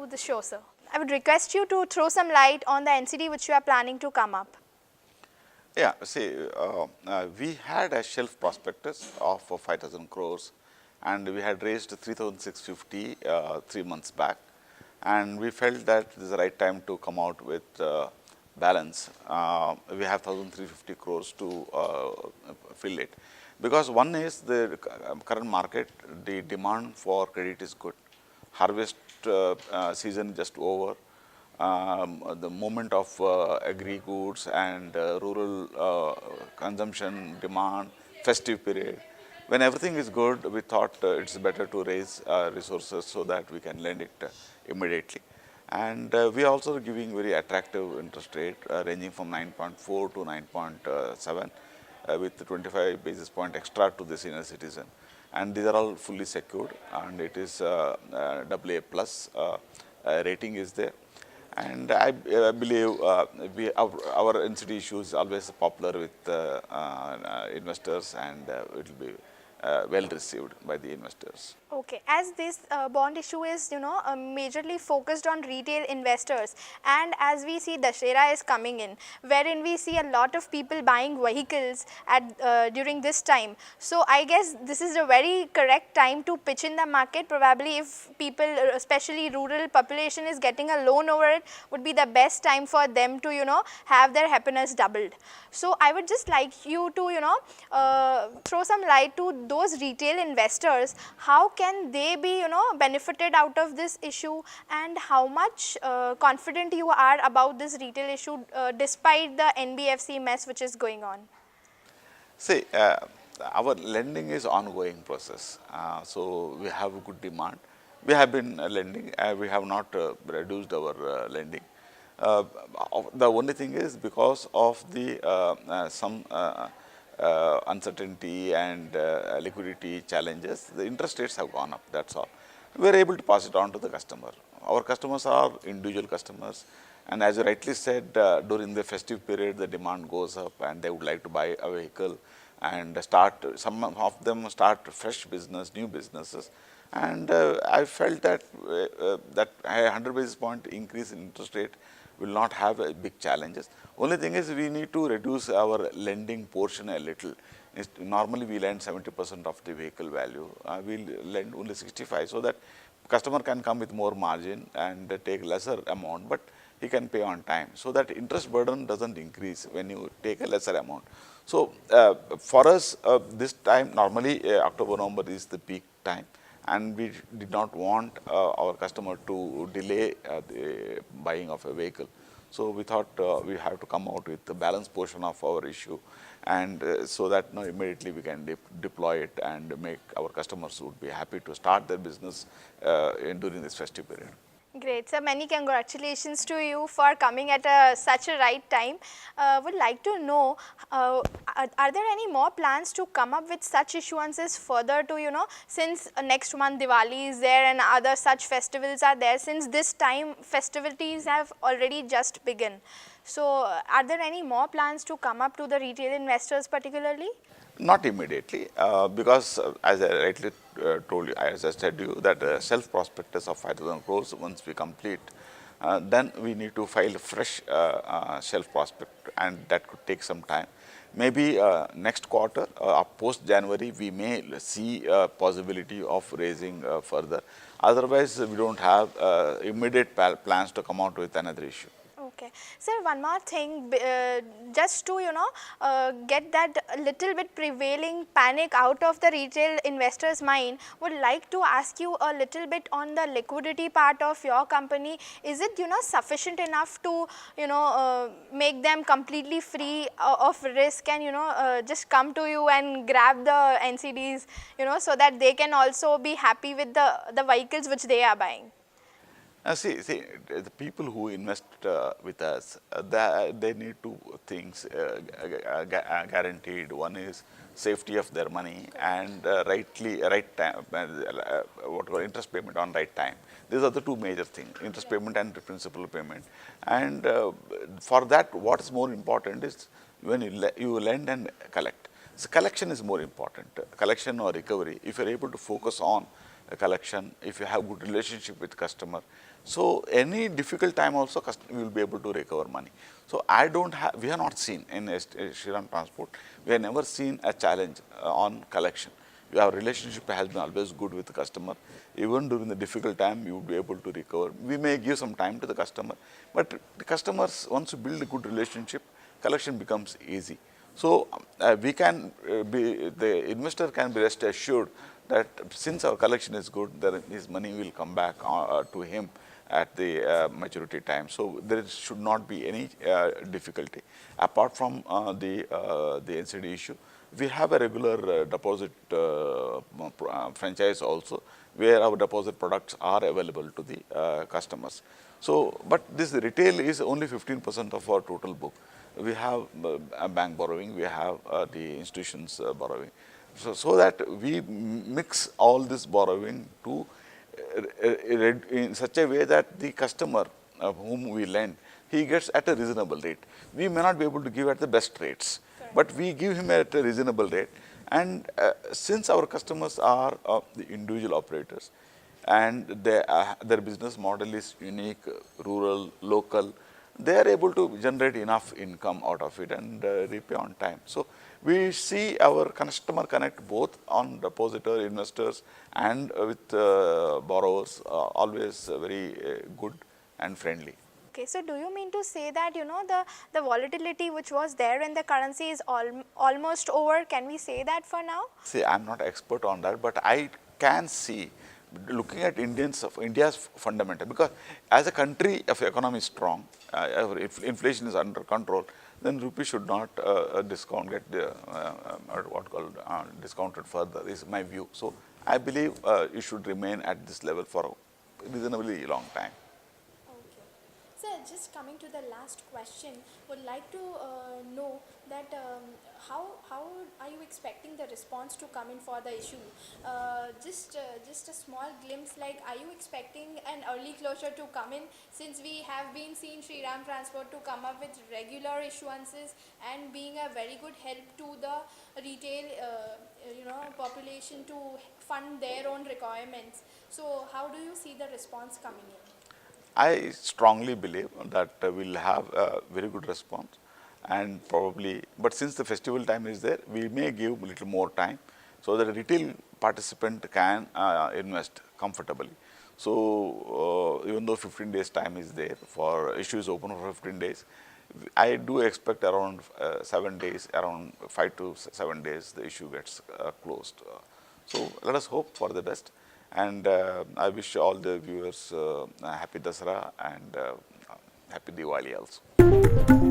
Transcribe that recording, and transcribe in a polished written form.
the show, sir. I would request you to throw some light on the NCD which you are planning to come up. Yeah, see, we had a shelf prospectus of 5,000 crores and we had raised 3,650 3 months back, and we felt that this is the right time to come out with balance. We have 1,350 crores to fill it, because one is the current market, the demand for credit is good. Harvest season just over. The moment of agri goods and rural consumption demand, festive period. When everything is good, we thought it's better to raise resources so that we can lend it immediately. And we are also giving very attractive interest rate ranging from 9.4 to 9.7 with 25 basis point extra to the senior citizen. And these are all fully secured, and it is AA plus rating is there. And I believe our NCD issue is always popular with investors, and it will be well received by the investors. Okay, as this bond issue is, majorly focused on retail investors, and as we see Dussehra is coming in, wherein we see a lot of people buying vehicles at during this time. So I guess this is a very correct time to pitch in the market. Probably if people, especially rural population, is getting a loan over it, would be the best time for them to, have their happiness doubled. So I would just like you to, throw some light to those retail investors. How can they be benefited out of this issue, and how much confident you are about this retail issue despite the NBFC mess which is going on? See, our lending is ongoing process. So we have a good demand. We have been lending. We have not reduced our lending. The only thing is, because of the some uncertainty and liquidity challenges, the interest rates have gone up, that's all. We are able to pass it on to the customer. Our customers are individual customers, and as you rightly said, during the festive period the demand goes up and they would like to buy a vehicle and some of them start fresh business, new businesses. And I felt that that 100 basis point increase in interest rate will not have a big challenges. Only thing is, we need to reduce our lending portion a little. Normally we lend 70% of the vehicle value. We'll lend only 65, so that customer can come with more margin and take lesser amount, but he can pay on time, so that interest burden doesn't increase when you take a lesser amount. So for us, this time normally October, November is the peak time, and we did not want our customer to delay the buying of a vehicle. So we thought we have to come out with the balance portion of our issue, and so that immediately we can deploy it and make our customers would be happy to start their business during this festive period. Great, sir. Many congratulations to you for coming at such a right time. Would like to know, are there any more plans to come up with such issuances further to, since next month Diwali is there and other such festivals are there, since this time festivities have already just begun. So are there any more plans to come up to the retail investors particularly? Not immediately, because as I rightly told you, as I said to you, that self prospectus of 5,000 crores, once we complete, then we need to file a fresh shelf prospect, and that could take some time. Maybe next quarter, post January, we may see a possibility of raising further. Otherwise, we don't have immediate plans to come out with another issue. Okay. Sir, one more thing, just to, get that little bit prevailing panic out of the retail investors' mind, would like to ask you a little bit on the liquidity part of your company. Is it, sufficient enough to, make them completely free of risk and, just come to you and grab the NCDs, so that they can also be happy with the vehicles which they are buying? See, the people who invest with us, they need two things guaranteed. One is safety of their money, and right time, interest payment on right time. These are the two major things: interest payment and principal payment. And for that, what is more important is when you lend and collect. So collection is more important. Collection or recovery. If you are able to focus on collection, if you have good relationship with customer, So any difficult time also we will be able to recover money. So I don't have, we have not seen in Shriram Transport, we have never seen a challenge on collection. Our relationship has been always good with the customer. Even during the difficult time, you would be able to recover. We may give some time to the customer, but the customers, once you build a good relationship, collection becomes easy. So we can the investor can be rest assured that since our collection is good, his money will come back to him at the maturity time. So there should not be any difficulty. Apart from the NCD issue, we have a regular deposit franchise also, where our deposit products are available to the customers. So, but this retail is only 15% of our total book. We have bank borrowing, we have the institutions borrowing. So that we mix all this borrowing to in such a way that the customer whom we lend, he gets at a reasonable rate. We may not be able to give at the best rates, but we give him at a reasonable rate. And since our customers are the individual operators and their business model is unique, rural, local, they are able to generate enough income out of it and repay on time. So we see our customer connect both on depositor, investors and with borrowers always very good and friendly. Okay, so do you mean to say that, you know, the volatility which was there in the currency is almost over? Can we say that for now? See, I am not expert on that, but I can see, looking at India's fundamental, because as a country, if the economy is strong, if inflation is under control, then rupee should not get what called discounted further, is my view. So I believe it should remain at this level for a reasonably long time. Okay. Sir, just coming to the last question, would like to know that how are you expecting the response to come in for the issue? Just a small glimpse, like are you expecting an early closure to come in, since we have been seeing Shriram Transport to come up with regular issuances and being a very good help to the retail population to fund their own requirements. So how do you see the response coming in? I strongly believe that we'll have a very good response, and probably, but since the festival time is there, we may give a little more time so that a retail participant can invest comfortably. So even though 15 days time is there, for issue is open for 15 days, I do expect around 7 days, around 5 to 7 days, the issue gets closed. So let us hope for the best. And I wish all the viewers happy Dasara and happy Diwali also.